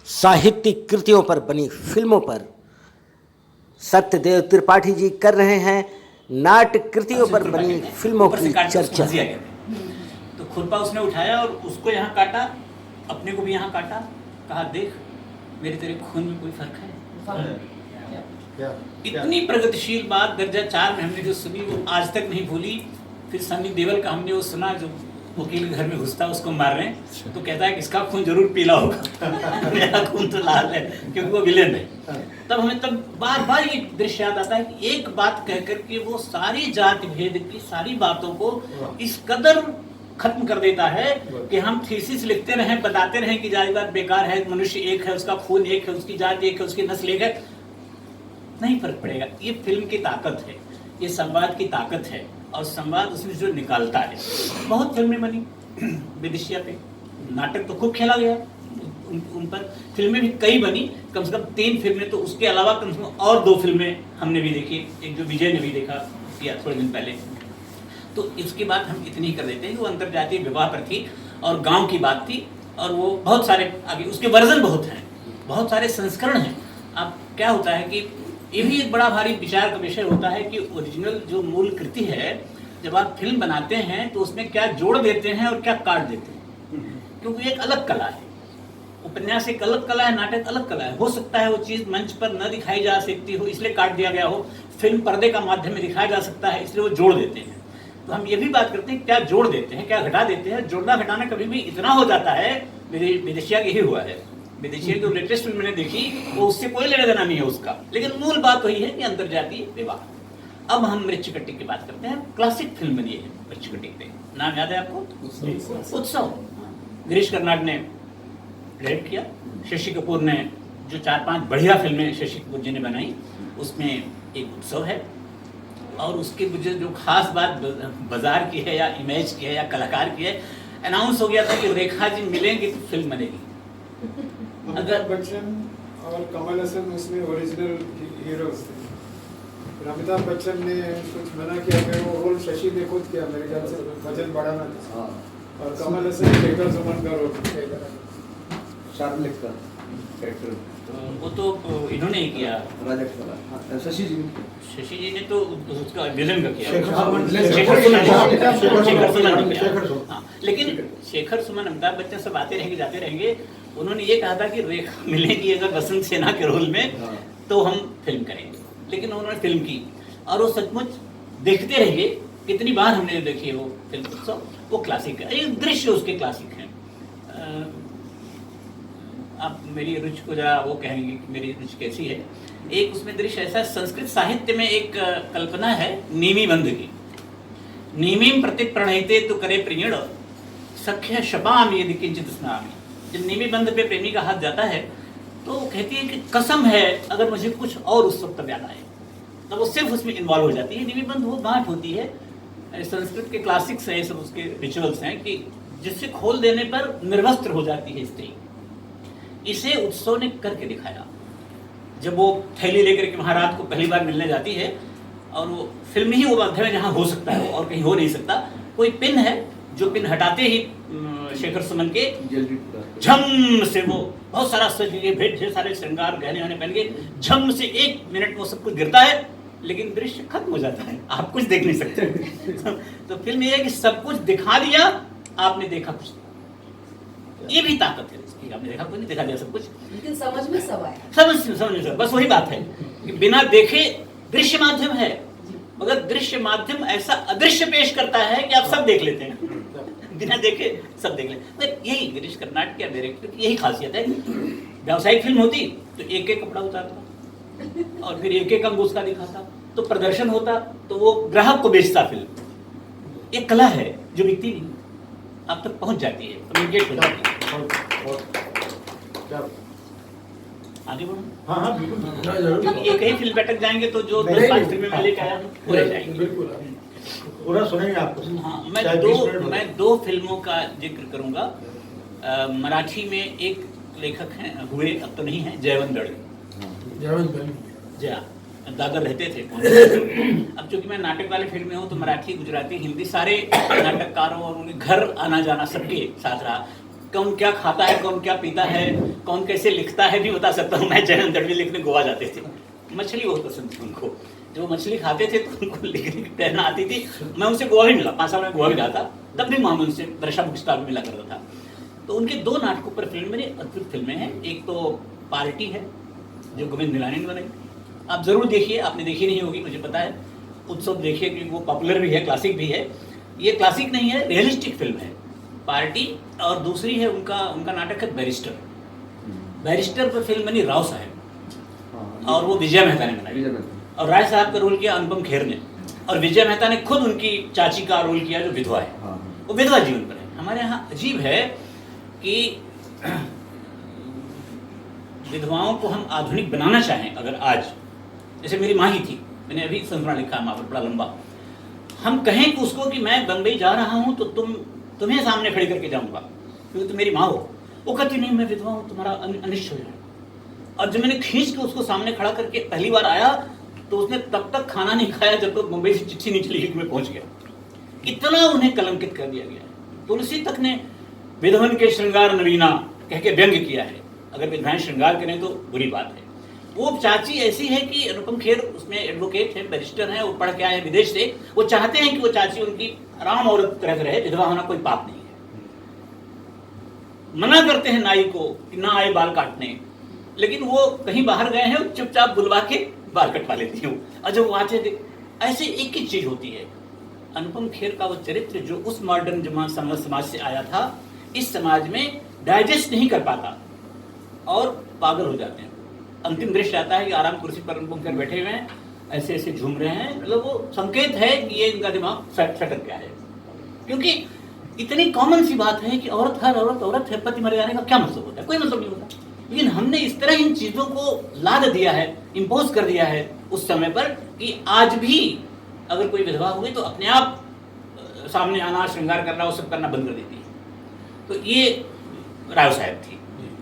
साहित्यिक कृतियों पर बनी फिल्मों पर सत्यदेव त्रिपाठी जी कर रहे हैं नाट्य कृतियों पर बनी फिल्मों की चर्चा। तो खुरपा उसने उठाया और उसको यहाँ काटा, अपने को भी यहाँ काटा, कहा देख मेरे तेरे खून में कोई फर्क है। इतनी प्रगतिशील बात दर्जा 4 में हमने जो सुनी वो आज तक नहीं भूली। फिर सनी देओल का हमने वो सुना जो वकील घर में घुसता उसको मार रहे हैं, तो कहता है कि इसका खून जरूर पीला होगा मेरा खून तो लाल है, क्योंकि वो विलेन है। तब हमें बार बार ये दृश्य याद आता है कि एक बात कहकर के वो सारी जाति भेद की सारी बातों को इस कदर खत्म कर देता है कि हम थीसिस लिखते रहें, बताते रहें कि जातिवाद बेकार है, मनुष्य एक है, उसका खून एक है, उसकी जाति एक है, उसकी नस्ल एक है, नहीं फर्क पड़ेगा। ये फिल्म की ताकत है, ये संवाद की ताकत है, और संवाद उसमें जो निकालता है। बहुत फिल्में बनी विदेशिया पे, नाटक तो खूब खेला गया उन पर, फिल्में भी कई बनी, कम से कम 3 फिल्में, तो उसके अलावा कम से कम और 2 फिल्में हमने भी देखी। एक जो विजय ने भी देखा किया थोड़े दिन पहले। तो इसकी बात हम इतनी ही कर देते हैं कि वो अंतर्जातीय विवाह पर थी और गांव की बात थी, और वो बहुत सारे आगे उसके वर्जन बहुत हैं, बहुत सारे संस्करण हैं। अब क्या होता है कि ये भी एक बड़ा भारी विचार का विषय होता है कि ओरिजिनल जो मूल कृति है, जब आप फिल्म बनाते हैं तो उसमें क्या जोड़ देते हैं और क्या काट देते हैं, क्योंकि एक अलग कला है। उपन्यास एक अलग कला है, नाटक अलग कला है। हो सकता है वो चीज़ मंच पर न दिखाई जा सकती हो इसलिए काट दिया गया हो, फिल्म पर्दे का माध्यम में दिखाया जा सकता है इसलिए वो जोड़ देते हैं। तो हम ये भी बात करते हैं क्या जोड़ देते हैं, क्या घटा देते हैं। जोड़ना घटाना कभी भी इतना हो जाता है, विदेशिया यही हुआ है। विदेशिया जो लेटेस्ट फिल्म मैंने देखी वो उससे कोई लेना देना नहीं है उसका, लेकिन मूल बात वही है कि अंतर्जातीय विवाह। अब हम मृच्छकट्टी की बात करते हैं। क्लासिक फिल्म बनी है मृच्छकट्टी पे, नाम याद है आपको? उत्सव। गिरीश कर्नाड ने डायरेक्ट किया, शशि कपूर ने जो 4-5 बढ़िया फिल्में शशि कपूर जी ने बनाई उसमें एक उत्सव है। और उसके मुझे जो खास बात बाजार की है या इमेज की है या कलाकार की है, अनाउंस हो गया था कि रेखा जी मिलेंगे तो फिल्म बनेगी। अमिताभ बच्चन और कमल हसन उसमें ओरिजिनल हीरोज थे। फिर अमिताभ बच्चन ने कुछ मना किया, फिर वो रोल शशि ने खुद किया, मेरे ख्याल से वजन बढ़ाना था। और कमल हसन शेखर सुमन का रोल शार्लिक का कैरेक्टर, वो तो इन्होंने ही किया, शशि जी ने तो उसका विलन का किया, लेकिन शेखर सुमन अमिताभ बच्चन सब आते रहेंगे जाते रहेंगे। उन्होंने ये कहा था कि रेखा मिलेगी अगर वसंत सेना के रोल में तो हम फिल्म करेंगे, लेकिन उन्होंने फिल्म की और वो सचमुच देखते रहिए। कितनी बार हमने देखी है वो फिल्म उत्सव, वो क्लासिक है, एक दृश्य उसके क्लासिक है। आप मेरी रुचि को जरा वो कहेंगे कि मेरी रुचि कैसी है। एक उसमें दृश्य ऐसा, संस्कृत साहित्य में एक कल्पना है नीमी बंध की। नीमीम प्रति प्रणयते तो करे प्रियण सख्य शपाम यदि किंचित स्नामि। जब नीमी बंध पे प्रेमी का हाथ जाता है तो वो कहती है कि कसम है अगर मुझे कुछ और उस वक्त याद आए, तो वो सिर्फ उसमें इन्वॉल्व हो जाती है। नीमी बंध वो गांठ होती है, संस्कृत के क्लासिक्स हैं, सब उसके रिचुअल्स हैं कि जिससे खोल देने पर निर्वस्त्र हो जाती है स्त्री। इसे उत्सव ने करके दिखाया। जब वो थैली लेकर के वहाँ रात को पहली बार मिलने जाती है, और वो फिल्म ही वो माध्यम है जहाँ हो सकता है और कहीं हो नहीं सकता। कोई पिन है जो पिन हटाते ही शेखर सुमन के झम से वो बहुत सारा सज के ढेर सारे श्रृंगार गहने वहने पहन के झम से 1 मिनट में वो सब कुछ गिरता है, लेकिन दृश्य खत्म हो जाता है, आप कुछ देख नहीं सकते। तो फिल्म ये है कि सब कुछ दिखा दिया, आपने देखा कुछ नहीं। ये भी ताकत है इसकी, आपने देखा कुछ नहीं, दिखा दिया सब कुछ, लेकिन समझ में सब आया। समझ में सब, बस वही बात है कि बिना देखे दृश्य माध्यम है, मगर दृश्य माध्यम ऐसा अदृश्य पेश करता है कि आप सब देख लेते हैं, बिना देखे सब देख लेते हैं। यही गिरीश कर्नाड के डायरेक्टर की यही खासियत है। व्यावसायिक फिल्म होती तो एक एक कपड़ा उतारता और फिर एक एक अंग उसका दिखाता, तो प्रदर्शन होता तो वो ग्राहक को बेचता फिल्म। एक कला है जो बिकती नहीं, आप तक पहुंच जाती है, कम्युनिकेट हो जाती है। आगे बढ़ो। हाँ हाँ बिल्कुल, एक ही फिल्म बैठक जाएंगे तो जो 10-5 फिल्में मैं लेकर आया वो रह जाएंगे। बिल्कुल पूरा सुनेंगे आपको। हाँ, मैं 2 फिल्मों का जिक्र करूंगा। मराठी में एक लेखक हैं, हुए अब तो नहीं है, जयवंत दड़वी। जया दादर रहते थे। अब चूंकि मैं नाटक वाले फील्ड में हूँ तो मराठी, गुजराती, हिंदी सारे नाटककारों और उनके घर आना जाना सबके साथ रहा। कौन क्या खाता है, कौन क्या पीता है, कौन कैसे लिखता है भी बता सकता हूँ मैं। जयनंद दड़वी लिखने गोवा जाते थे, मछली बहुत पसंद थी उनको, जो मछली खाते थे तो उनको लिखने तैरना आती थी। मैं उनसे गोवा भी मिला, 5 साल में गोवा भी जाता, तब भी वहाँ उनसे दर्शा बुक स्टॉल में मिला करता था। तो उनके 2 नाटकों पर फिल्म मेरी अद्भुत फिल्में हैं। एक तो पार्टी है जो गोविंद निलानी ने बनाई, आप ज़रूर देखिए, आपने देखी नहीं होगी मुझे पता है। उत्सव देखिए क्योंकि वो पॉपुलर भी है, क्लासिक भी है। ये क्लासिक नहीं है, रियलिस्टिक फिल्म है पार्टी। और दूसरी है उनका नाटक है बैरिस्टर। बैरिस्टर पर फिल्म बनी राव साहब, और वो विजय मेहता ने बनाई, और राय साहब का रोल किया अनुपम खेर ने, और विजय मेहता ने खुद उनकी चाची का रोल किया जो विधवा है, वो विधवा जीवन पर है। हमारे यहाँ अजीब है कि विधवाओं को हम आधुनिक बनाना चाहें अगर आज, जैसे मेरी माँ ही थी, मैंने अभी संस्मरण लिखा है माँ पर बड़ा लंबा, हम कहें कि उसको कि मैं बम्बई जा रहा हूँ तो तुम्हें सामने खड़ी करके जाऊँगा क्योंकि तुम मेरी माँ हो, वो कहती नहीं मैं विधवा हूँ, तुम्हारा अनिष्ट हो जाए। और जब मैंने खींच के उसको सामने खड़ा करके पहली बार आया तो उसने तब तक खाना नहीं खाया जब तक मुंबई से चिट्ठी नहीं चली कि मैं पहुंच गया। इतना उन्हें कलंकित कर दिया गया। तुलसी तक ने विधवन के श्रृंगार नवीना कह के व्यंग्य किया है। अगर विधवाएं श्रृंगार करें तो बुरी बात है। वो चाची ऐसी है कि अनुपम खेर उसमें एडवोकेट है, बैरिस्टर है, वो पढ़ के आए हैं विदेश से, वो चाहते हैं कि वो चाची उनकी आराम औरत तरह रहे, विधवा होना कोई पाप नहीं है। मना करते हैं नाई को कि ना आए बाल काटने, लेकिन वो कहीं बाहर गए हैं, चुपचाप बुलवा के बाल कटवा लेती हूँ। और जब वो आते थे ऐसे एक ही चीज होती है। अनुपम खेर का वो चरित्र जो उस मॉडर्न समाज से आया था, इस समाज में डाइजेस्ट नहीं कर पाता और पागल हो जाते हैं। अंतिम दृश्य आता है कि आराम कुर्सी पर अनुपम खेर बैठे हुए हैं, ऐसे ऐसे झूम रहे हैं, मतलब वो संकेत है कि ये इनका दिमाग सटक गया है। क्योंकि इतनी कॉमन सी बात है कि औरत हर औरत है, पति मर जाने का क्या मतलब होता है, कोई मतलब नहीं होता। लेकिन हमने इस तरह इन चीजों को लाद दिया है, इम्पोज कर दिया है उस समय पर कि आज भी अगर कोई विधवा हुई तो अपने आप सामने आना, श्रृंगार करना, वो सब करना बंद कर देती है। तो ये राव साहब थी,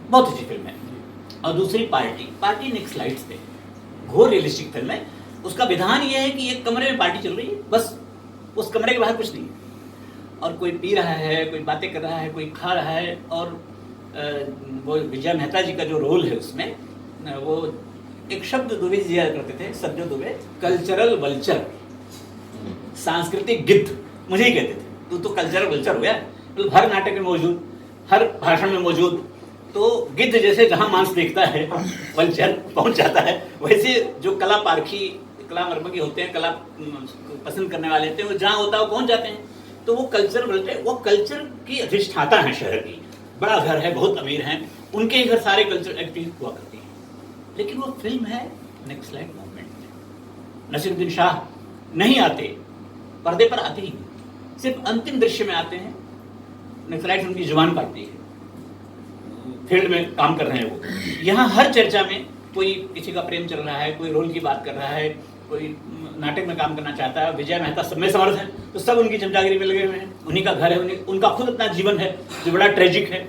बहुत अच्छी फिल्म है। और दूसरी पार्टी नेक्स्ट स्लाइड्स पे, घोर रियलिस्टिक फिल्म है। उसका विधान ये है कि एक कमरे में पार्टी चल रही है, बस उस कमरे के बाहर कुछ नहीं, और कोई पी रहा है, कोई बातें कर रहा है, कोई खा रहा है। और वो विजय मेहता जी का जो रोल है उसमें, वो एक शब्द दुबे जी याद करते थे, सज्जो दुबे, कल्चरल वल्चर, सांस्कृतिक गिद्ध मुझे ही कहते थे। तू तो कल्चरल वल्चर हो गया, मतलब हर नाटक में मौजूद, हर भाषण में मौजूद। तो गिद्ध जैसे जहां मांस देखता है वल्चर पहुंच जाता है, वैसे जो कला पारखी, कला मर्मज्ञ होते हैं, कला पसंद करने वाले होते हैं, वो जहाँ होता है वो पहुंच जाते हैं। तो वो कल्चर वल्चर, वो कल्चर की अधिष्ठाता है शहर की, बड़ा घर है, बहुत अमीर हैं, उनके ही घर सारे कल्चर एक्टिविटी हुआ करती है। लेकिन वो फिल्म है नेक्स्ट स्लाइड मूवमेंट में। नसीरुद्दीन शाह नहीं आते, पर्दे पर आते ही नहीं, सिर्फ अंतिम दृश्य में आते हैं। नेक्स्ट स्लाइड उनकी जुबान काटती है, फील्ड में काम कर रहे हैं वो। यहाँ हर चर्चा में कोई किसी का प्रेम चल रहा है, कोई रोल की बात कर रहा है, कोई नाटक में काम करना चाहता है। विजय मेहता सब में समर्थ है, तो सब उनकी चमचागिरी में लगे हुए हैं। उन्हीं का घर है, उनका खुद अपना जीवन है जो बड़ा ट्रेजिक है,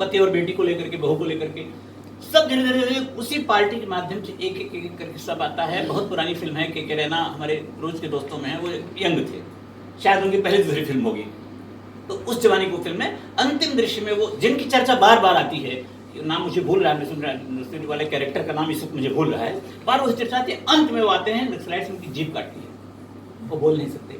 पति और बेटी को लेकर के, बहू को लेकर के। सब धीरे धीरे उसी पार्टी के माध्यम से एक एक करके सब आता है। बहुत पुरानी फिल्म है, के रैना हमारे रोज के दोस्तों में है, वो यंग थे, शायद उनकी पहली दूसरी फिल्म होगी। तो उस जवानी को फिल्म में अंतिम दृश्य में वो जिनकी चर्चा बार बार आती है, नाम मुझे भूल रहा है, नसीरुद्दीन वाले कैरेक्टर का नाम इस वक्त मुझे भूल रहा है, बार वो चर्चा आती है। अंत में वो आते हैं, नक्सलाइट्स उनकी जीभ काटती है, वो बोल नहीं सकते,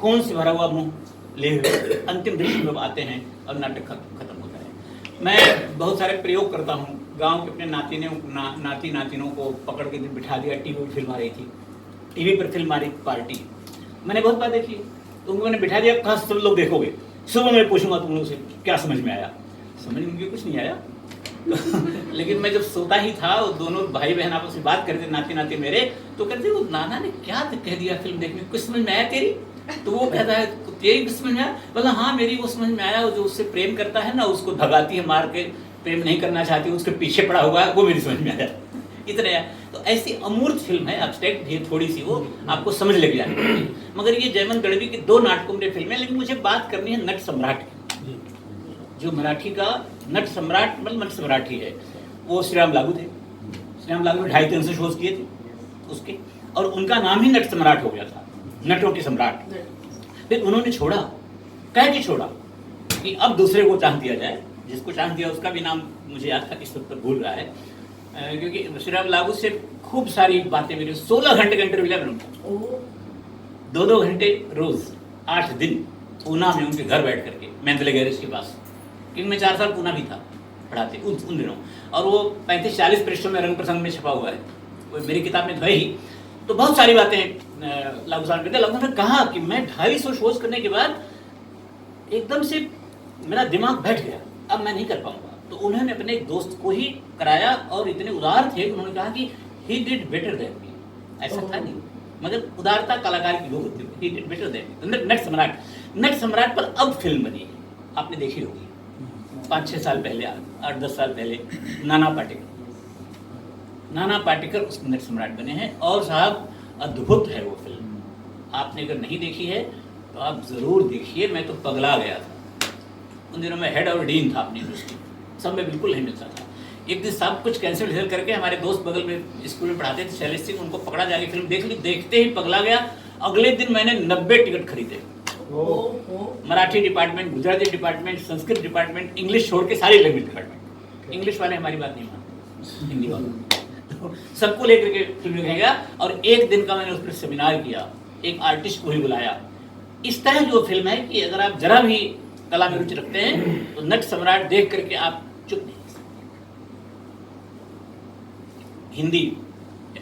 खून से भरा हुआ मुंह ले हुए अंतिम दृश्य में वो आते हैं और नाटक खत्म होता है। मैं बहुत सारे प्रयोग करता हूँ। गांव के अपने नाती नातिनों को पकड़ के बिठा दिया, टीवी पर फिल्म आ रही थी, टीवी पर फिल्म आ रही पार्टी, मैंने बहुत बार देखी, तो उनको मैंने बिठा दिया, कहाँ सब लोग देखोगे, सुबह मैं पूछूंगा तुम लोगों से क्या समझ में आया। समझ में कुछ नहीं आया लेकिन मैं जब सोता ही था, वो दोनों भाई बहन आपस में बात करते, नाती नाती मेरे, तो कहते वो नाना ने क्या कह दिया फिल्म देखने, कुछ समझ में आया तेरी? तो वो कहता है तेरी कुछ समझ में आया? बोला हाँ मेरी वो समझ में आया, जो उससे प्रेम करता है ना, उसको भगाती है मार के, प्रेम नहीं करना चाहती, उसके पीछे पड़ा हुआ है, वो मेरी समझ में आया। इतना है। तो ऐसी अमूर्त फिल्म है, एब्स्ट्रैक्ट है थोड़ी सी, वो आपको समझ लग जाती। मगर ये जयमन दड़वी की 2 नाटकों में फिल्म है। लेकिन मुझे बात करनी है नट सम्राट की, जो मराठी का नट सम्राट, मतलब नट सम्राट ही है, वो श्री राम लागू थे। श्री राम लागू ने 250-300 शोज किए थे उसके, और उनका नाम ही नट सम्राट हो गया था, नटों के सम्राट। फिर उन्होंने छोड़ा, कह के छोड़ा कि अब दूसरे को चाह दिया जाए, जिसको चांस दिया उसका भी नाम मुझे याद था, इस वक्त भूल रहा है, क्योंकि श्री राम लागू से खूब सारी बातें मेरी 16 घंटे का इंटरव्यू लिया मैंने, 2-2 घंटे रोज 8 दिन पूना में उनके घर बैठ करके मैंदले गैरेज के पास, क्योंकि मैं 4 साल पूना भी था पढ़ाते उन दिनों, और वो 35-40 पृष्ठों में रंग प्रसंग में छपा हुआ है, वो मेरी किताब में है ही। तो बहुत सारी बातें लागू साहब ने लागू साहब ने कहा कि मैं 250 शोज करने के बाद एकदम से मेरा दिमाग बैठ गया, अब मैं नहीं कर पाऊंगा। तो उन्होंने अपने एक दोस्त को ही कराया और इतने उदार थे, उन्होंने कहा कि ही डिड बेटर देन मी। ऐसा था नहीं, मगर उदारता कलाकार की वो होती है, he did better than me. Nat Samrat, Nat सम्राट पर अब फिल्म बनी है, आपने देखी होगी 5-6 साल पहले, 8-10 साल पहले, नाना पाटेकर उस नट सम्राट बने हैं, और साहब अद्भुत है वो फिल्म। आपने अगर नहीं देखी है तो आप जरूर देखिए। मैं तो पगला गया था उन दिनों में, हेड और डीन था अपनी यूनिवर्सिटी, सब में बिल्कुल नहीं मिलता था। एक दिन सब कुछ कैंसिल करके हमारे दोस्त बगल में स्कूल में पढ़ाते थे शैलेश सिंह, उनको पकड़ा, जाके फिल्म देख ली, देखते ही पगला गया। अगले दिन मैंने 90 टिकट खरीदे, Marathi department, Gujarati department, Sanskrit department, English छोड़ के सारी लैंग्वेज डिपार्टमेंट। इंग्लिश वाले हमारी बात नहीं मानते, हिंदी वाले, सबको लेकर के फिल्म देखने गया। और एक दिन का मैंने उस पर सेमिनार किया, एक आर्टिस्ट को ही बुलाया। इस तरह जो फिल्म है कि अगर आप जरा भी कला में रुचि रखते हैं तो नट सम्राट देख करके आप चुप नहीं। हिंदी,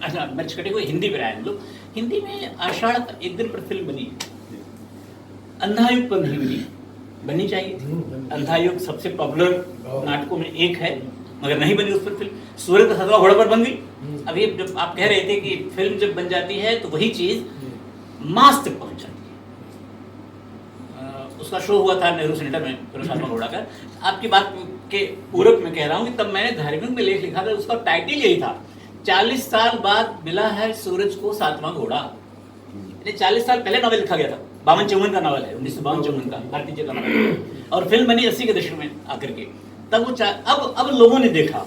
अच्छा मैच कटे को हिंदी में आए हम लोग। हिंदी में आषाढ़ एक दिन पर फिल्म बनी, अंधायुग पर नहीं बनी, बननी चाहिए थी। अंधायुग सबसे पॉपुलर नाटकों में एक है, मगर नहीं बनी उस पर फिल्म। सूरज का 7वां घोड़ा पर बन गई। अभी जब आप कह रहे थे कि फिल्म जब बन जाती है तो वही चीज मास तक पहुंच जाती है। उसका शो हुआ था नेहरू सेंटर में, सूरज 7वां घोड़ा का। आपकी बात के पूरक में कह रहा हूँ कि तब मैंने धार्मिक में लेख लिखा था, उसका टाइटल यही था, 40 साल बाद मिला है सूरज को 7वां घोड़ा। 40 साल पहले नॉवेल लिखा गया था, 52-54 का नॉवेल है, 1952-54 का, भारतीय जी का नॉवेल, और फिल्म बनी 80 के दशक में आकर के। तब वो अब लोगों ने देखा।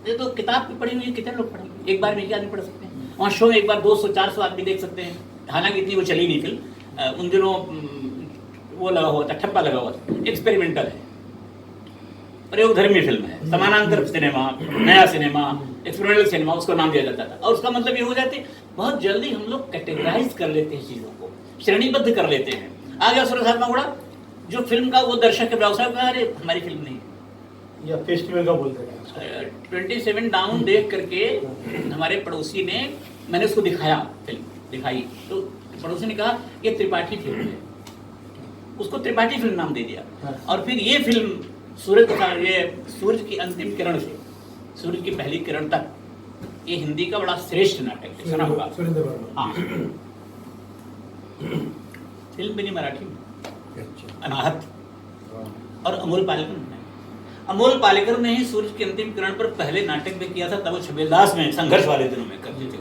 ये तो किताब पे पढ़ी हुई, कितने लोग पढ़ेंगे, एक बार में एक आदमी पढ़ सकते हैं। वहाँ शो में एक बार 200-400 आदमी देख सकते हैं। हालांकि इतनी वो चली नहीं फिल्म, उन दिनों वो लगा हुआ था, ठप्पा लगा हुआ था। एक्सपेरिमेंटल है, प्रयोगधर्मी फिल्म है, समानांतर सिनेमा, नया सिनेमा, एक्सपेरिमेंटल सिनेमा उसको नाम दिया जाता था। और उसका मतलब ये हो जाती, बहुत जल्दी हम लोग कैटेगराइज कर लेते हैं चीजों को, श्रेणीबद्ध कर लेते हैं। आ गया सूरज 7वां घोड़ा, जो फिल्म का वो दर्शक के ब्राउजर में, अरे हमारी फिल्म नहीं, या फेस्टिवल का बोलते हैं। 27 डाउन देख करके हमारे पड़ोसी ने, मैंने उसको दिखाया, फिल्म दिखाई तो पड़ोसी ने कहा ये त्रिपाठी फिल्म है, उसको त्रिपाठी फिल्म नाम दे दिया। और फिर ये फिल्म सूरज की अंतिम किरण से सूरज की पहली किरण तक, ये हिंदी का बड़ा श्रेष्ठ नाटक है, सुना होगा। हाँ, फिल्म बनी मराठी में, अनाहत, और अमोल पालेकर ने ही सूरज की अंतिम किरण पर पहले नाटक में किया था, तब वो छबीलदास में संघर्ष वाले दिनों में करते थे।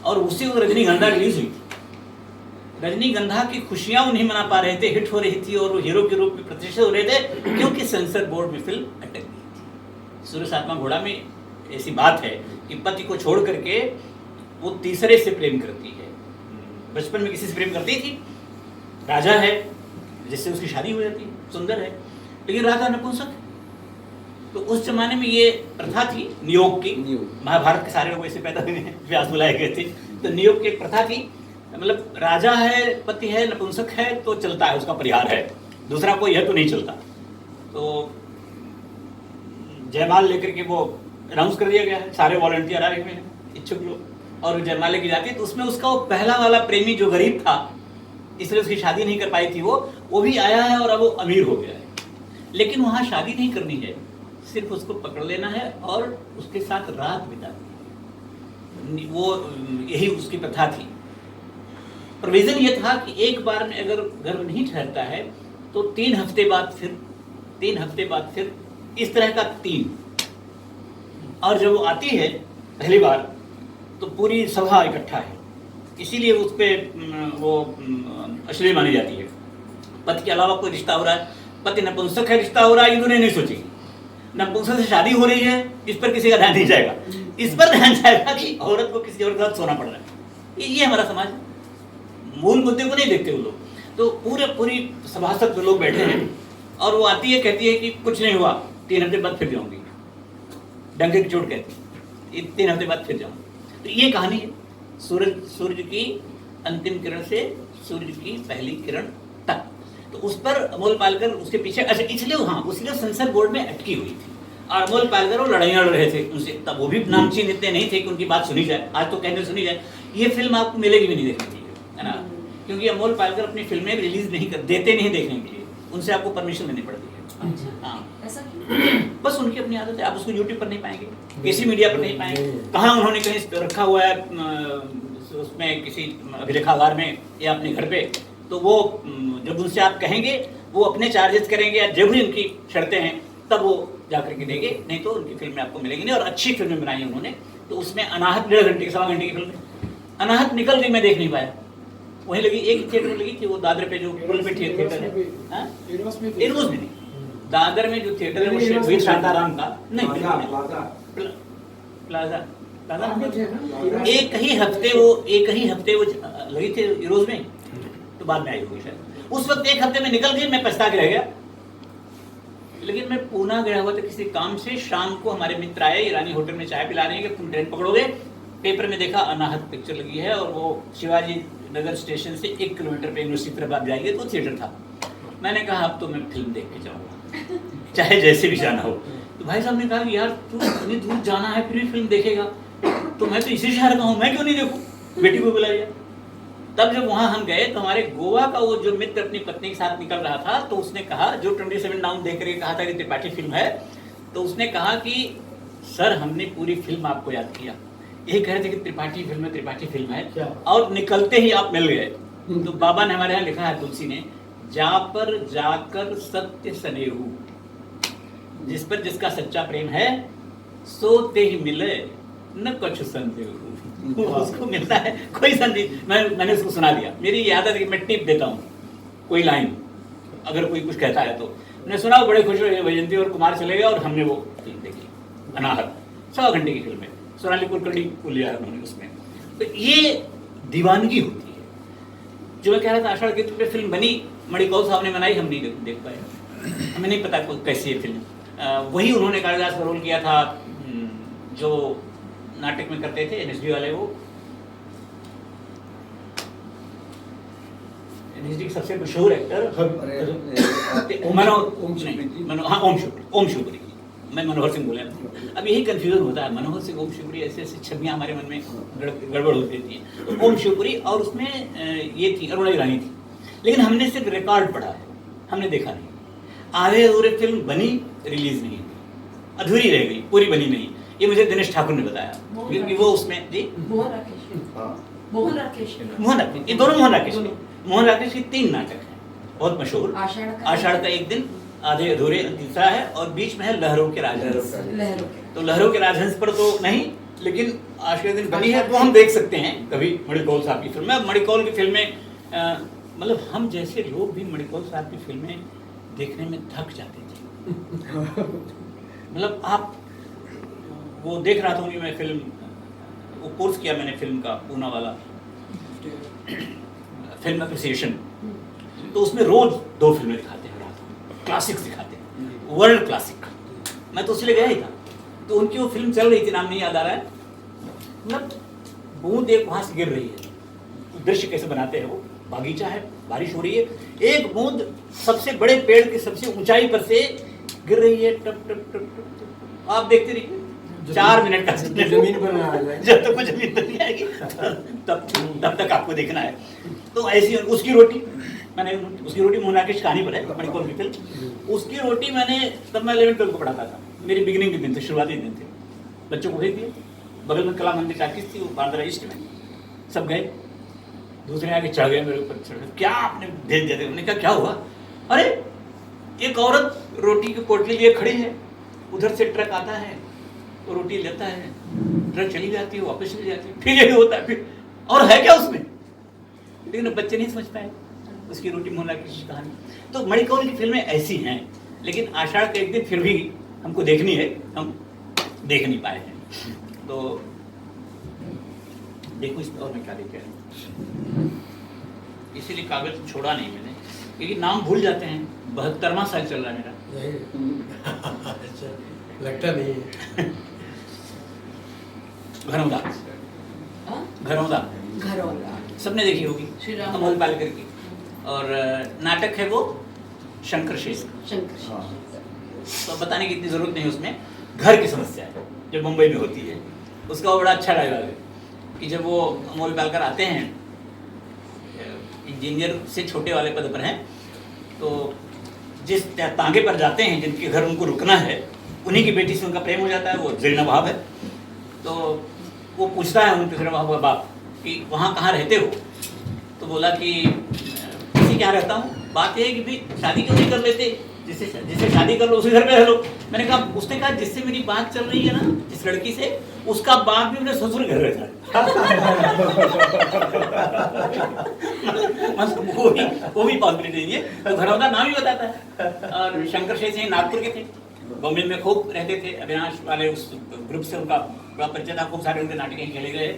और उसी वक्त रजनीगंधा रिलीज हुई थी। रजनीगंधा की खुशियां वो नहीं मना पा रहे थे, हिट हो रही थी और वो हीरो के रूप में प्रतिष्ठित हो रहे थे, क्योंकि सेंसर बोर्ड में फिल्म अटक गई थी। सूरज 7वां घोड़ा में ऐसी बात है कि पति को छोड़ करके वो तीसरे से प्रेम करती है। बचपन में किसी से प्रेम करती थी, राजा है जिससे उसकी शादी हो जाती है, सुंदर है, लेकिन राजा नपुंसक। तो उस जमाने में ये प्रथा थी नियोग की, महाभारत के सारे लोग ऐसे पैदा हुए हैं, व्यास बुलाए गए थे। तो नियोग की एक प्रथा थी, मतलब राजा है, पति है, नपुंसक है तो चलता है, उसका परिहार है, दूसरा कोई है तो नहीं चलता। तो जयमाल लेकर के वो अनाउंस कर दिया गया है, सारे वॉलंटियर आए हुए हैं, इच्छुक लोग, और जयमाल लेके जाती है। तो उसमें उसका वो पहला वाला प्रेमी जो गरीब था, इसलिए उसकी शादी नहीं कर पाई थी, वो भी आया है और अब वो अमीर हो गया है। लेकिन वहाँ शादी नहीं करनी है, सिर्फ उसको पकड़ लेना है और उसके साथ रात बितानी है। वो यही उसकी प्रथा थी। प्रोविजन ये था कि एक बार में अगर गर्भ नहीं ठहरता है तो 3 हफ्ते बाद फिर इस तरह का 3, और जब वो आती है पहली बार तो पूरी सभा इकट्ठा है, इसीलिए उस पर वो अश्लील मानी जाती है। पति के अलावा कोई रिश्ता हो रहा है, पति नपुंसक है, रिश्ता हो रहा है, इन्होंने नहीं सोची, नपुंसक से शादी हो रही है, इस पर किसी का ध्यान नहीं जाएगा, इस पर ध्यान जाएगा कि औरत को किसी और के साथ सोना पड़ रहा है। ये हमारा समाज, मूल मुद्दे को नहीं देखते वो लोग। तो पूरी सभासद लोग बैठे हैं और वो आती है, कहती है कि कुछ नहीं हुआ, 3 हफ्ते बाद फिर जाऊंगी, डंके की चोट कहती है, 3 हफ्ते बाद फिर जाऊँ। तो ये कहानी है सूरज की अंतिम किरण से सूर्य की पहली किरण तक। तो उस पर अमोल पालेकर उसके पीछे, अच्छा इसलिए हाँ उसलिए सेंसर बोर्ड में अटकी हुई थी। और अमोल पालेकर वो लड़ाइयाँ लड़ रहे थे उनसे, तब वो भी नामचीन इतने नहीं थे कि उनकी बात सुनी जाए। आज तो कहने सुनी जाए, ये फिल्म आपको मिलेगी भी नहीं देखने के लिए, है ना, क्योंकि अमोल पालेकर अपनी फिल्में रिलीज नहीं कर देते, नहीं देखने के लिए, उनसे आपको परमिशन लेनी पड़ती है। हाँ, ऐसा क्यों? बस उनकी अपनी आदत है। आप उसको यूट्यूब पर नहीं पाएंगे, किसी मीडिया पर नहीं पाएंगे। कहाँ उन्होंने कहीं रखा हुआ है उसमें किसी अभिलेखागार में या अपने घर पे, तो वो जब उनसे आप कहेंगे वो अपने चार्जेस करेंगे या जो भी उनकी शर्तें हैं तब वो जाकर के देंगे, नहीं तो उनकी फिल्में आपको मिलेंगी नहीं। और अच्छी फिल्में बनाई उन्होंने। तो उसमें अनाहत 1.5 घंटे की 1.25 घंटे की फिल्म अनाहत निकल गई, मैं देख नहीं पाया। वहीं लगी, एक थिएटर में लगी थी वो दादर पे जो पुल पे थिएटर है, इरोज में नहीं, दादर में जो थिएटर है वो वही शांताराम का नहीं, प्लाजा एक ही हफ्ते वो लगी थी इरोज में, तो बाद में आई होगी शायद। उस वक्त 1 हफ्ते में निकल गई, मैं पछता के रह गया। लेकिन मैं पूना गया हुआ था किसी काम से, शाम को हमारे मित्र आए, ईरानी होटल में चाय पिला रहे हैं कि तुम ट्रेन पकड़ोगे। पेपर में देखा अनाहत पिक्चर लगी है और वो शिवाजी नगर स्टेशन से 1 किलोमीटर पे यूनिवर्सिटी तरफ आप जाइए तो थिएटर था। मैंने कहा अब तो मैं फिल्म देख के जाऊँगा, चाहे जैसे भी जाना हो। तो भाई साहब ने कहा कि यार तू इतनी दूर जाना है फिर भी फिल्म देखेगा, तो मैं तो इसी शहर का हूँ, मैं क्यों नहीं देखूँ, बेटी को बुलाइए। तब जब वहाँ हम गए तो हमारे गोवा का वो जो मित्र अपनी पत्नी के साथ निकल रहा था, तो उसने कहा, जो 27 नाउन देख करके कहा था कि त्रिपाठी फिल्म है, तो उसने कहा कि सर हमने पूरी फिल्म आपको याद किया, यही कह रहे थे कि त्रिपाठी फिल्म है और निकलते ही आप मिल गए। तो बाबा ने हमारे यहाँ लिखा है, तुलसी ने, जा पर जाकर सत्य सनेहू, जिस पर जिसका सच्चा प्रेम है सोते ही मिले न कुछ संदेह। उसको मिलता है कोई संदेह। मैंने उसको सुना दिया, मेरी आदत है कि मैं टिप देता हूँ कोई लाइन, अगर कोई कुछ कहता है तो। मैंने सुना, वो बड़े खुश हुए, वैजयंती और कुमार चले गए और हमने वो फिल्म देखी अनाहत, 1.25 घंटे की फिल्म है, सोनाली कुलकर्णी को लिया उन्होंने उसमें। तो ये दीवानगी होती है। जो मैं कह रहा था, आषाढ़ के पे फिल्म बनी, मणिकौल साहब ने बनाई, हम नहीं देख पाए, हमें नहीं पता कैसी है फिल्म। वही उन्होंने कालिदास का रोल किया था, जो नाटक में करते थे एनएसडी वाले, वो एनएसडी के सबसे मशहूर एक्टर ओम शिवपुरी। मैं मनोहर सिंह बोले, अब यही कंफ्यूजन होता है, मनोहर सिंह ओम शिवपुरी, ऐसे ऐसे छवियां हमारे मन में गड़बड़ होती रहती है। तो ओम शिवपुरी और उसमें ये थी अरुणा ईरानी थी, लेकिन हमने सिर्फ रिकॉर्ड पढ़ा है, हमने देखा नहीं। आधे अधूरे फिल्म बनी, रिलीज नहीं, अधूरी रह गई, पूरी बनी नहीं। ये मुझे दिनेश ठाकुर ने बताया, क्योंकि वो उसमें जी मोहन राकेश, ये दोनों मोहन राकेश के। मोहन राकेश के 3 नाटक हैं बहुत मशहूर। आषाढ़ का एक दिन, आधे अधूरे तीसरा है, और बीच में है लहरों के राजहंस। तो लहरों के राजहंस पर तो नहीं, लेकिन आषाढ़ के दिन बनी है, वो हम देख सकते हैं कभी। मणिकौल साहब की फिल्म है, मणिकौल की फिल्में, मतलब हम जैसे लोग भी मणिकौल साहब की फिल्में देखने में थक जाते थे। मतलब आप वो देख रहा था उन्हीं में फिल्म, वो कोर्स किया मैंने फिल्म का, पूना वाला फिल्म एप्रिसिएशन, तो उसमें रोज 2 फिल्में दिखाते हैं, क्लासिक्स दिखाते हैं, वर्ल्ड क्लासिक। मैं तो उसलिए गया ही था, तो उनकी वो फिल्म चल रही थी, नाम नहीं याद आ रहा है, मतलब बूंद एक वहां से गिर रही है, तो दृश्य कैसे बनाते हैं वो, बागीचा है, बारिश हो रही है, एक बूंद सबसे बड़े पेड़ की सबसे ऊंचाई पर से गिर रही है, टप टप टप टप, आप देखते रहिए 4 मिनट का जमीन पर ना आ जाए, जब तक वो जमीन पर नहीं आएगी तब तक आपको देखना है। तो ऐसी उसकी रोटी, मैंने उसकी रोटी मोहन राकेश कहानी पर है, मणिकौल की फिल्म। उसकी रोटी मैंने, तब मैं 11th-12th को पढ़ाता था, मेरी बिगिनिंग के दिन थे, शुरुआती दिन थे, बच्चों को भेज दिए, बगल में कला मंदिर टाकिस थी, वो बांद्रा ईस्ट में, सब गए, दूसरे आगे चढ़ गए मेरे ऊपर, क्या आपने भेज दिया था? उन्होंने कहा क्या हुआ? अरे एक औरत रोटी की पोटली लिए खड़ी है, उधर से ट्रक आता है, वो रोटी लेता है, ट्रक चली जाती है, वापस चली जाती है, फिर यही होता है, फिर और है क्या उसमें? लेकिन बच्चे नहीं समझ पाए उसकी रोटी मोहन राकेश की कहानी। तो मणिकौल की फिल्में ऐसी हैं, लेकिन आषाढ़ के एक दिन फिर भी हमको देखनी है, हम देख नहीं पाए हैं। तो देखो इसमें और मैं क्या देख रहा हूँ, इसीलिए कागज छोड़ा नहीं मैंने। क्योंकि नाम भूल जाते हैं। 72वां साल चल रहा है मेरा। अच्छा, लगता नहीं है। घरौंदा, हाँ? घरौंदा घरौंदा। सबने देखी होगी, श्री राम। अमोल पालेकर की। और नाटक है वो शंकर शेष का। शंकर। तो बताने की इतनी जरूरत नहीं उसमें। घर की समस्या है जो मुंबई में होती है, उसका वो बड़ा अच्छा डायलॉग है कि जब वो अमोल पालेकर आते हैं, इंजीनियर से छोटे वाले पद पर हैं, तो जिस तांगे पर जाते हैं जिनके घर उनको रुकना है, उन्हीं की बेटी से उनका प्रेम हो जाता है। वो जरीना भाव है। तो वो पूछता है उनके जरीना भाव का बाप कि वहाँ कहाँ रहते हो? तो बोला कि किसी के यहाँ रहता हूँ। बात यह है कि भाई शादी क्यों नहीं कर लेते, जिसे शादी कर लो उसी घर पे रह लो। मैंने कहा, उसने कहा जिससे मेरी बात चल रही है ना, जिस लड़की से, उसका बाप भी मेरे ससुर घर रहता है। वो भी पॉसिबिलिटी नहीं है। तो घरौंदा नाम ही बताता है। और शंकर शेष सिंह नागपुर के थे, बॉम्बे में खूब रहते थे। अविनाश वाले उस ग्रुप से उनका बड़ा परिचय था, खूब सारे उनके नाटक खेले गए।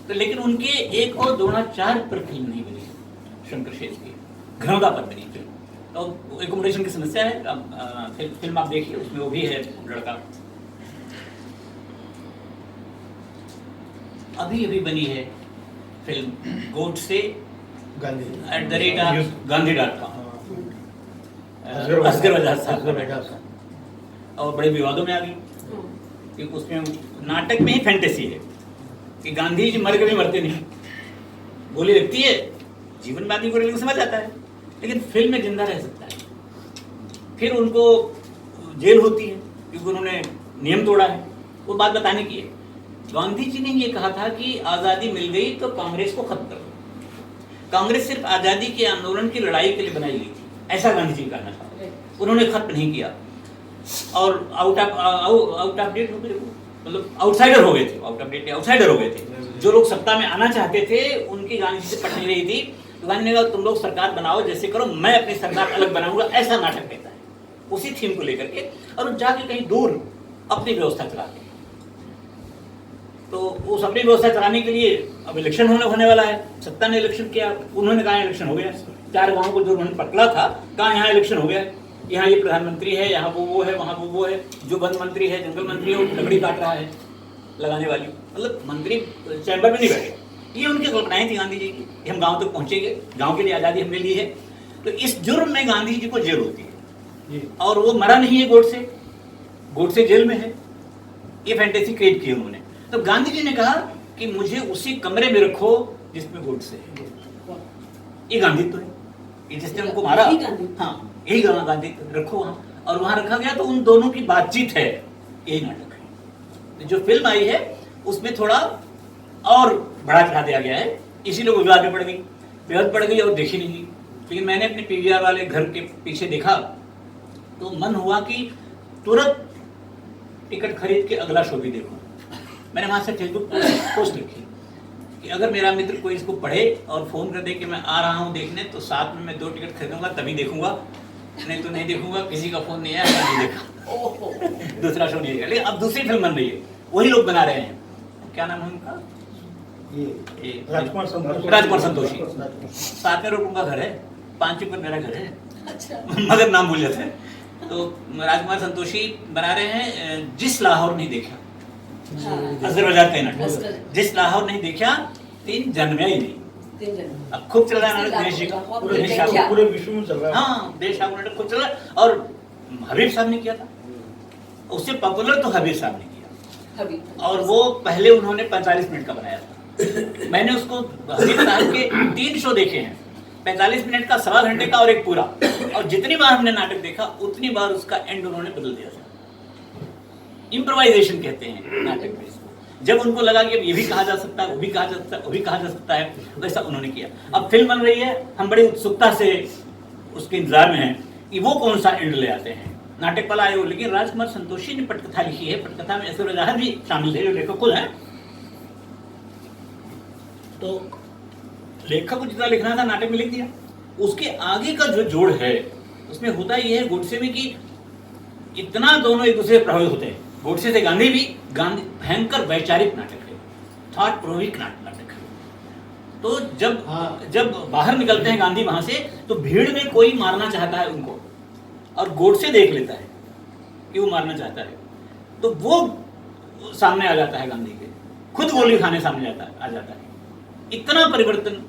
तो लेकिन उनके एक और 2004 पर फिल्म नहीं बनी शंकर शेष की, घरौंदा पर बनी फिल्म। तो एकोमोडेशन की समस्या है। अब फिल्म आप देखिए, उसमें वो भी है लड़का। अभी अभी बनी है फिल्म गोडसे @गांधी.com, असगर वजाद साहब, और बड़े विवादों में आ गई क्योंकि उसमें नाटक में ही फैंटेसी है कि गांधी जी मर के भी मरते नहीं। गोली लगती है, जीवन में आदमी को समझ आता है, लेकिन फिल्म में जिंदा रह सकता है। फिर उनको जेल होती है क्योंकि उन्होंने नियम तोड़ा है। वो बात बताने की है। गांधी जी ने ये कहा था कि आज़ादी मिल गई तो कांग्रेस को खत्म कर दो। कांग्रेस सिर्फ आज़ादी के आंदोलन की लड़ाई के लिए बनाई गई थी, ऐसा गांधी जी का कहना था। उन्होंने खत्म नहीं किया और आउट ऑफ डेट हो गए, मतलब आउटसाइडर हो गए थे। आउटसाइडर हो गए थे। जो लोग सत्ता में आना चाहते थे उनकी गांधी जी से पट नहीं रही थी। गांधी ने कहा, तुम लोग सरकार बनाओ, जैसे करो, मैं अपनी सरकार अलग बनाऊंगा। ऐसा नाटक कहता है उसी थीम को लेकर के। और जाके कहीं दूर अपनी व्यवस्था चलाते हैं। तो उस अपनी व्यवस्था चलाने के लिए अब इलेक्शन होने वाला है। सत्ता ने इलेक्शन किया, उन्होंने कहा इलेक्शन हो गया। 4 गाँव को जो उन्होंने पकड़ा था, कहा यहाँ इलेक्शन हो गया, यहाँ ये प्रधानमंत्री है, यहाँ वो है, वहाँ वो है। जो वन मंत्री है, जंगल मंत्री है, वो लकड़ी काट रहा है लगाने वाली, मतलब मंत्री चैम्बर में नहीं बैठे। ये उनकी कल्पनाएं थी गांधी जी की कि हम गांव तक पहुंचेंगे, गांव के लिए आज़ादी हमने ली है। तो इस जुर्म में गांधी जी को जेल होती है और वो मरा नहीं है गोडसे जेल में है। ये फैंटेसी क्रिएट की उन्होंने। तो गांधी जी ने कहा कि मुझे उसी कमरे में रखो जिसमें गोडसे है। ये गांधी तो है, ये जिसने उनको मारा। हाँ, यही गांधी रखो वहाँ। और वहाँ रखा गया तो उन दोनों की बातचीत है। यही नाटक है। जो फिल्म आई है उसमें थोड़ा और बड़ा चढ़ा दिया गया है, इसीलिए विवाद में पड़ गई और देखी नहीं गई। लेकिन मैंने अपने पीवीआर वाले घर के पीछे देखा तो मन हुआ कि तुरंत टिकट खरीद के अगला शो भी देखूं। मैंने वहाँ से फेसबुक पोस्ट लिखी कि अगर मेरा मित्र कोई इसको पढ़े और फ़ोन कर दे कि मैं आ रहा हूँ देखने, तो साथ में मैं 2 टिकट खरीदूंगा, तभी देखूंगा, नहीं तो नहीं देखूंगा। किसी का फ़ोन नहीं आया, नहीं देखा। दूसरा शो नहीं देखा। लेकिन अब दूसरी फिल्म बन रही है, वही लोग बना रहे हैं। क्या नाम है उनका? राजकुमार संतोषी। 7वें रोड उनका घर है, 5वीं पर मेरा घर है। अच्छा। मगर नाम भूल जाते हैं। तो राजकुमार संतोषी बना रहे हैं जिस लाहौर नहीं देखा, असगर वजाद का नाटक। जिस लाहौर नहीं देखा, 3 जन्मे ही नहीं। अब खूब चल रहा है नाटक, देश का पूरे विश्व में चल रहा है। हाँ, देश का नाटक खूब चल रहा है। और हबीब साहब ने किया था, उससे पॉपुलर तो हबीब साहब ने किया। और वो पहले उन्होंने 45 मिनट का बनाया था। मैंने उसको हबीब साहब के 3 शो देखे हैं, 45 मिनट का, 1.25 घंटे का और एक पूरा। और जितनी बार हमने नाटक देखा उतनी बार उसका एंड उन्होंने बदल दिया था। इम्प्रोवाइजेशन कहते हैं नाटक में इसको। जब उनको लगा कि अब ये भी कहा जा सकता है, वो भी कहा जा सकता है, वो भी कहा जा सकता है, वैसा उन्होंने किया। अब फिल्म बन रही है, हम बड़ी उत्सुकता से उसके इंतजार में हैं कि वो कौन सा एंड ले आते हैं। नाटक वाला आए हो, लेकिन राजकुमार संतोषी ने पटकथा लिखी है। पटकथा में असगर वजाद भी शामिल थे, जो लेखक खुद हैं। तो लेखक को जितना लिखना था नाटक में लिख दिया। उसके आगे का जो जोड़ है उसमें होता ये है गोडसे में कि इतना दोनों एक दूसरे से प्रभावित होते हैं। गोडसे से गांधी भी, गांधी भयंकर वैचारिक नाटक है, थॉट प्रोविक नाटक है। तो जब हाँ। जब बाहर निकलते हैं गांधी वहां से, तो भीड़ में कोई मारना चाहता है उनको, और गोडसे देख लेता है कि वो मारना चाहता है, तो वो सामने आ जाता है गांधी के, खुद गोली खाने सामने आ जाता है। इतना परिवर्तन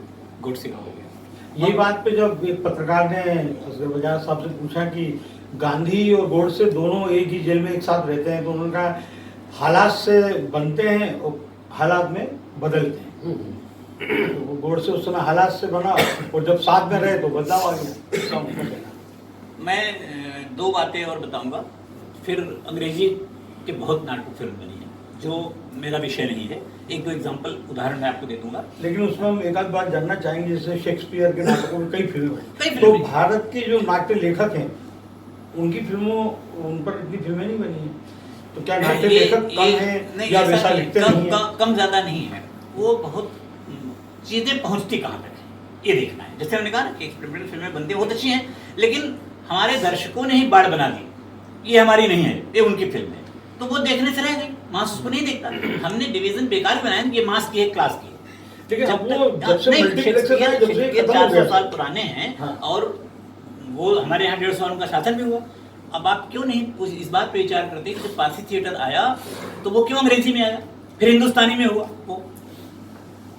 गोडसे का हो गया। ये बात पे जब एक पत्रकार ने असगर बजाज साहब से पूछा कि गांधी और गोडसे दोनों एक ही जेल में एक साथ रहते हैं, तो उन्होंने कहा हालात से बनते हैं और हालात में बदलते हैं। तो वो गोडसे उस समय हालात से बना और जब साथ में रहे तो बदलाव आ गया, इसका उनका कहना। मैं दो बातें और बताऊंगा, फिर अंग्रेजी के बहुत नाटक फिल्म बनी है जो मेरा विषय नहीं है। एक दो एग्जांपल उदाहरण मैं आपको दे दूंगा। लेकिन उसमें हम एक आध बात जानना चाहेंगे, जैसे शेक्सपियर के नाटकों में कई फिल्में कई हैं, फिल्में तो भारत के जो नाट्य लेखक हैं उनकी फिल्मों, उन पर इतनी फिल्में नहीं बनी हैं, तो क्या नाट्य लेखक कम हैं या वैसा लिखते नहीं हैं? कम ज्यादा नहीं है, वो बहुत चीजें पहुंचती कहाँ तक है ये देखना है। जैसे हमने कहा ना कि एक्सपेरिमेंटल फिल्में बनती बहुत अच्छी हैं, लेकिन हमारे दर्शकों ने ही बाढ़ बना दी, ये हमारी नहीं है, ये उनकी फिल्म है, तो वो देखने से रह गई, मास उसको नहीं देखता। हमने डिवीजन बेकार बनाया, ये मास की है, क्लास की है। लेकिन अब वो जब से मल्टीप्लेक्स है, जब से खत्म हो 400 गया साल पुराने हैं, हाँ। और वो हमारे यहाँ 150 साल का शासन भी हुआ। अब आप क्यों नहीं इस बात पे विचार करते कि जब पारसी थिएटर आया तो वो क्यों अंग्रेजी में आया, फिर हिंदुस्तानी में हुआ वो,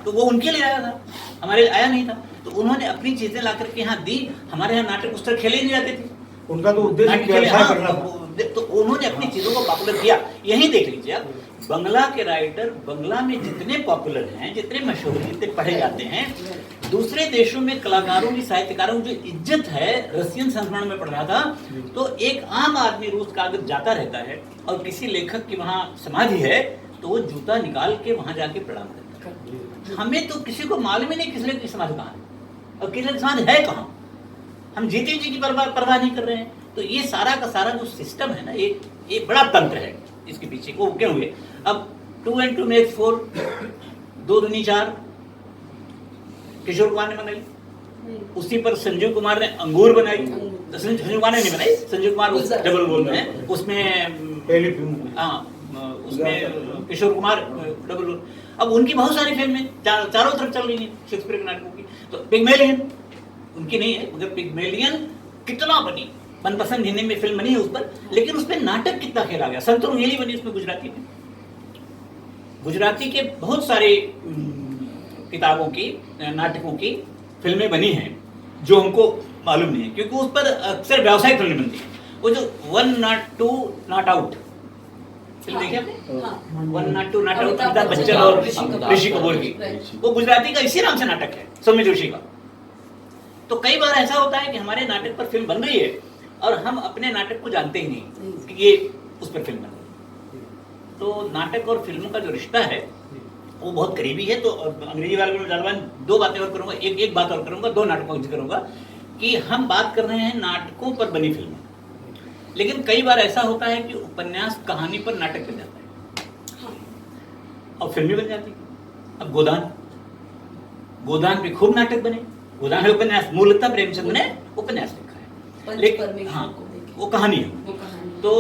तो वो उनके लिए आया था, हमारे आया नहीं था। तो उन्होंने अपनी चीजें ला करके यहाँ दी, हमारे यहाँ नाटक उस तरह खेले नहीं जाते थे, उनका तो उद्देश्य व्यवसाय करना था। तो उन्होंने अपनी चीजों को पॉपुलर किया। यही देख लीजिए आप, बंगला के राइटर बंगला में जितने पॉपुलर हैं, जितने मशहूर, जितने पढ़े जाते हैं, दूसरे देशों में कलाकारों की, साहित्यकारों की जो इज्जत है, रसियन संस्करण में पढ़ रहा था, तो एक आम आदमी रूस का अगर जाता रहता है और किसी लेखक की वहाँ समाधि है तो वो जूता निकाल के वहाँ जाके प्रणाम करता है। हमें तो किसी को मालूम ही नहीं किस लेखक की समाधि कहाँ है और किस लेखक की समाधि है कहाँ, हम जीते जी की परवाह नहीं कर रहे हैं। तो ये सारा का सारा जो सिस्टम है ना, एक बड़ा तंत्र है इसके पीछे को क्या हुए। अब 2 and 2 makes 4, 2 दूनी 4 किशोर कुमार ने बनाई, उसी पर संजीव कुमार ने अंगूर बनाई, तो संजीव कुमार ने नहीं बनाई, संजीव कुमार डबल रोल में है, उसमें पहली फिल्म, हाँ उसमें किशोर कुमार डबल रोल। अब उनकी बहुत सारी फिल्में चारों तरफ चल रही हैं शेक्सपियर के नाटकों की। तो पिग्मेलियन उनकी नहीं है, मगर पिग्मेलियन कितना बनी, मनपसंद हिंदी में फिल्म बनी है उस पर, लेकिन उस पर नाटक कितना खेला गया। संतुरंगेली बनी उसमें गुजराती में, गुजराती के बहुत सारे किताबों की, नाटकों की फिल्में बनी हैं जो हमको मालूम नहीं है, क्योंकि उस पर अक्सर व्यावसायिक फिल्में बनती हैं। वो जो 1 Not 2 Not Out फिल्म देखी आपने? 1 Not 2 Not Out, Amitabh Bachchan और ऋषि कपूर की, वो गुजराती का इसी नाम से नाटक है, सौम्य जोशी का। तो कई बार ऐसा होता है कि हमारे नाटक पर फिल्म बन रही है और हम अपने नाटक को जानते ही नहीं कि ये उस पर फिल्म बन रही है। तो नाटक और फिल्मों का जो रिश्ता है वो बहुत करीबी है। तो अंग्रेजी वाले में ज़्यादा दो बातें और करूंगा, एक बात और करूंगा, दो नाटकों की करूंगा कि हम बात कर रहे हैं नाटकों पर बनी फिल्में, लेकिन कई बार ऐसा होता है कि उपन्यास कहानी पर नाटक बन जाता है और फिल्में बन जाती है। अब गोदान पे खूब नाटक बने, गोदान है उपन्यास, मूलतः प्रेमचंद ने उपन्यास लिखा है, लेकिन हाँ वो कहानी है। तो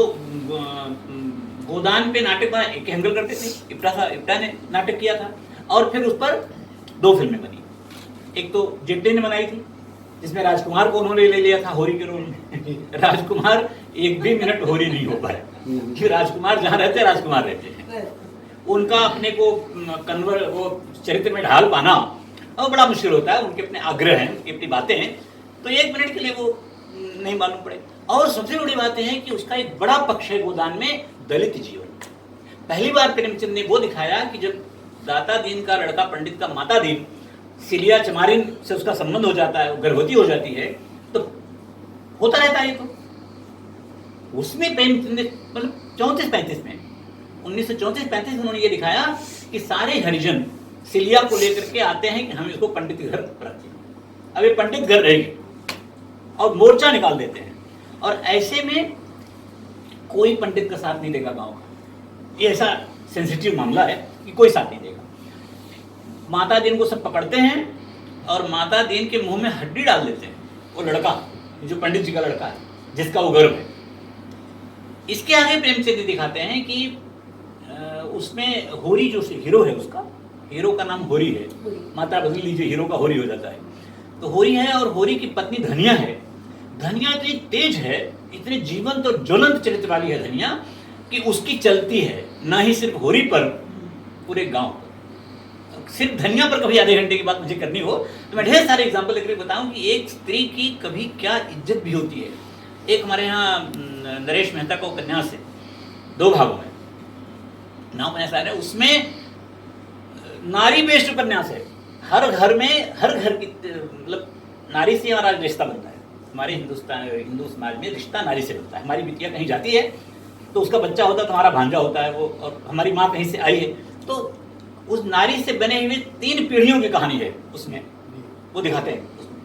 गोदान पे नाटक बना, एक हैंगल करते थे, इप्टा ने नाटक किया था, और फिर उस पर 2 फिल्में बनी। एक तो जेट्टी ने बनाई थी जिसमें राजकुमार को उन्होंने ले लिया था होरी के रोल में। राजकुमार एक भी मिनट होरी नहीं हो पाया, कि राजकुमार जहाँ रहते हैं राजकुमार रहते हैं, उनका अपने को वो चरित्र में ढाल पाना और बड़ा मुश्किल होता है। उनके अपने आग्रह हैं, उनकी अपनी बातें हैं, तो 1 मिनट के लिए वो नहीं मालूम पड़े। और सबसे बड़ी बात है कि उसका एक बड़ा पक्ष है गोदान में दलित जीवन। पहली बार प्रेमचंद ने वो दिखाया कि जब दाता दीन का लड़का पंडित का माता दीन सिलिया चमारिन से उसका संबंध हो जाता है, गर्भवती हो जाती है, तो होता रहता है। तो उसमें प्रेमचंद ने मतलब 34-35 में 1934-35 में उन्होंने ये दिखाया कि सारे हरिजन सिलिया को लेकर के आते हैं कि हम इसको पंडित के घर रखते हैं। अब ये पंडित घर रहेगी और मोर्चा निकाल देते हैं, और ऐसे में कोई पंडित का साथ नहीं देगा गांव का। ये ऐसा सेंसिटिव मामला है कि कोई साथ नहीं देगा। माता दीन को सब पकड़ते हैं और माता दीन के मुंह में हड्डी डाल देते हैं। वो लड़का जो पंडित जी का लड़का है, जिसका वो गर्भ है, इसके आगे प्रेमचंद दिखाते हैं कि उसमें होरी जो हीरो है उसका, हीरो का नाम होरी है, होरी। मात्रा बदल लीजिए, हीरो का होरी हो जाता है। तो होरी है और होरी की पत्नी धनिया है। धनिया इतनी तेज है, इतनी जीवंत और ज्वलंत चरित्र वाली है धनिया, कि उसकी चलती है ना ही सिर्फ होरी पर, पूरे गांव पर। सिर्फ धनिया पर कभी आधे घंटे की बात मुझे करनी हो तो मैं ढेर सारे एग्जाम्पल लेकर बताऊं कि एक स्त्री की कभी क्या इज्जत भी होती है। एक हमारे यहाँ नरेश मेहता का उपन्यास है, 2 भागों में, नाम उपन्यास है, उसमें नारी बेस्ड उपन्यास है। हर घर में, हर घर की मतलब नारी से हमारा रिश्ता बनता है। हमारे हिंदू समाज में रिश्ता नारी से बनता है। हमारी बिटिया कहीं जाती है तो उसका बच्चा होता है, तो हमारा भांजा होता है वो, और हमारी माँ कहीं से आई है तो उस नारी से बने हुए 3 पीढ़ियों की कहानी है उसमें, वो दिखाते हैं उसमें।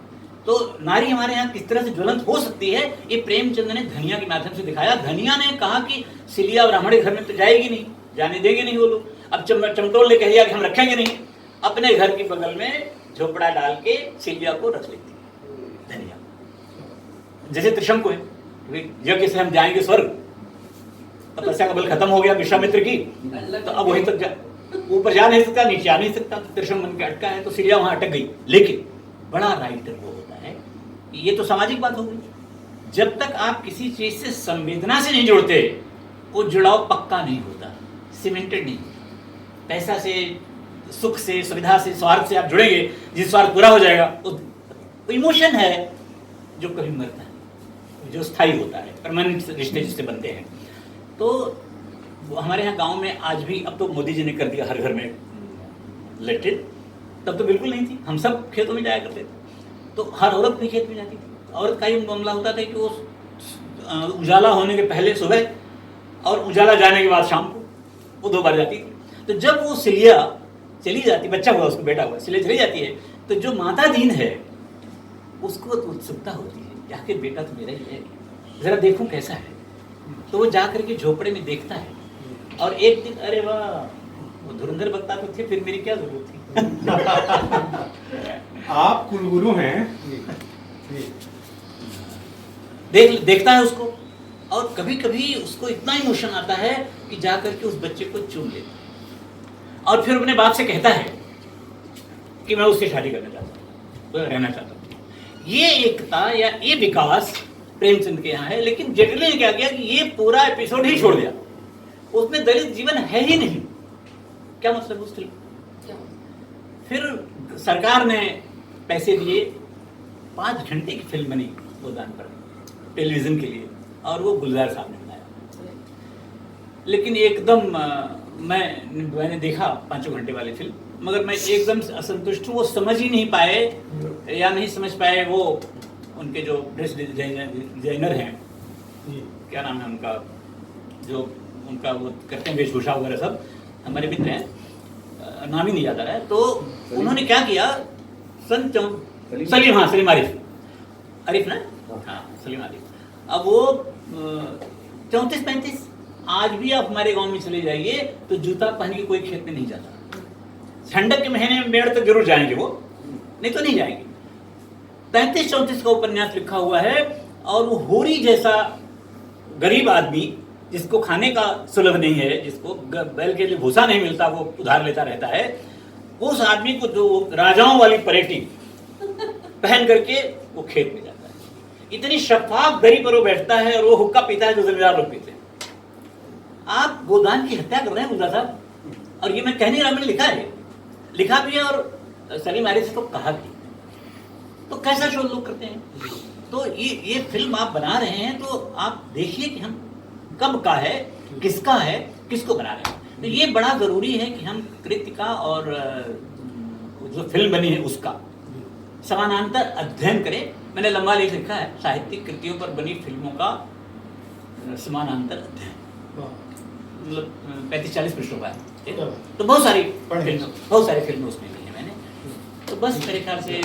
तो नारी हमारे यहाँ किस तरह से ज्वलंत हो सकती है, ये प्रेमचंद ने धनिया के माध्यम से दिखाया। धनिया ने कहा कि सिलिया ब्राह्मण के घर में तो जाएगी नहीं, जाने देंगे नहीं वो लोग। अब चमटोल ने कह दिया कि हम रखेंगे नहीं, अपने घर के बगल में झोपड़ा डाल के सिलिया को रख लेती धनिया। जैसे त्रिशंकु को है, यज्ञ से हम जाएंगे स्वर्ग, तपस्या का बल खत्म हो गया विश्वामित्र की, तो अब वहीं तक ऊपर जा नहीं सकता, नीचे आ नहीं सकता, तो त्रिशंकु बन के अटका है, तो सिलिया वहां अटक गई। लेकिन बड़ा राइटर वो होता है, ये तो सामाजिक बात हो गई। जब तक आप किसी चीज से संवेदना से नहीं जुड़ते, वो जुड़ाव पक्का नहीं होता, सीमेंटेड नहीं। पैसा से, सुख से, सुविधा से, स्वार्थ से आप जुड़ेंगे, जिस स्वार्थ पूरा हो जाएगा, वो इमोशन है जो कभी मरता है, जो स्थायी होता है, परमानेंट रिश्ते जिससे बनते हैं। तो हमारे यहाँ गांव में आज भी, अब तो मोदी जी ने कर दिया हर घर में इलेक्ट्रिक, तब तो बिल्कुल नहीं थी। हम सब खेतों में जाया करते थे, तो हर औरत भी खेत में जाती थी। औरत का ही मामला होता था कि वो उजाला होने के पहले सुबह और उजाला जाने के बाद शाम को, वो 2 बार जाती थी। तो जब वो सिलिया चली जाती, बच्चा हुआ उसको, बेटा हुआ, सिलिया चली जाती है, तो जो माता दीन है उसको उत्सुकता होती है, जाके बेटा तो मेरा ही है, जरा देखूं कैसा है। तो वो जा करके झोपड़े में देखता है, और एक दिन अरे वाह, वो धुरंधर बकता तो थे, फिर मेरी क्या जरूरत थी। आप कुलगुरु हैं, देखता है उसको, और कभी कभी उसको इतना इमोशन आता है कि जा करके उस बच्चे को चूम लेता है, और फिर अपने बाप से कहता है कि मैं उससे शादी करना चाहता हूँ, तो रहना चाहता हूँ। ये एकता या ये विकास प्रेमचंद के यहाँ है। लेकिन जेटली ने क्या किया कि ये पूरा एपिसोड ही छोड़ दिया, उसमें दलित जीवन है ही नहीं। क्या मतलब उस फिल्म? फिर सरकार ने पैसे दिए, 5 घंटे की फिल्म बनी गोदान पर टेलीविजन के लिए, और वो गुलजार साहब ने बनाया। लेकिन एकदम मैंने देखा 5 घंटे वाली फिल्म, मगर मैं एकदम असंतुष्ट हूँ। वो समझ ही नहीं पाए, या नहीं समझ पाए वो उनके जो ड्रेस डिजाइनर हैं, क्या नाम है उनका, जो उनका वो करते हैं वेशभूषा वगैरह, सब हमारे मित्र हैं, नाम ही नहीं याद आ रहा है। तो उन्होंने क्या किया, सलीम आरिफ ना, हाँ सलीम आरिफ। अब वो 34-35, आज भी आप हमारे गांव में चले जाइए तो जूता पहन के कोई खेत में नहीं जाता। ठंडक के महीने में मेड़ तक जरूर जाएंगे वो, नहीं तो नहीं जाएंगे। 33-34 का उपन्यास लिखा हुआ है, और वो होरी जैसा गरीब आदमी, जिसको खाने का सुलभ नहीं है, जिसको बैल के लिए भूसा नहीं मिलता, वो उधार लेता रहता है, उस आदमी को जो राजाओं वाली परेटी पहन करके वो खेत में जाता है। इतनी शफाफ दरी पर वो बैठता है, और वो हुक्का पीता है जो जमींदार लोग पीते हैं। आप गोदान की हत्या कर रहे हैं गुलजार साहब, और ये मैं कह नहीं रहा, मैंने लिखा भी है, और सलीम आरिफ से तो कहा भी। तो कैसा शो लोग करते हैं। तो ये फिल्म आप बना रहे हैं, तो आप देखिए कि हम कब का है, किसका है, किसको बना रहे हैं। तो ये बड़ा जरूरी है कि हम कृति का और जो फिल्म बनी है उसका समानांतर अध्ययन करें। मैंने लंबा लेख लिखा है, साहित्यिक कृतियों पर बनी फिल्मों का समानांतर अध्ययन, मतलब 35-40 पृष्ठों का है। तो बहुत सारी फिल्में उसमें ली है मैंने। तो बस मेरे ख्याल से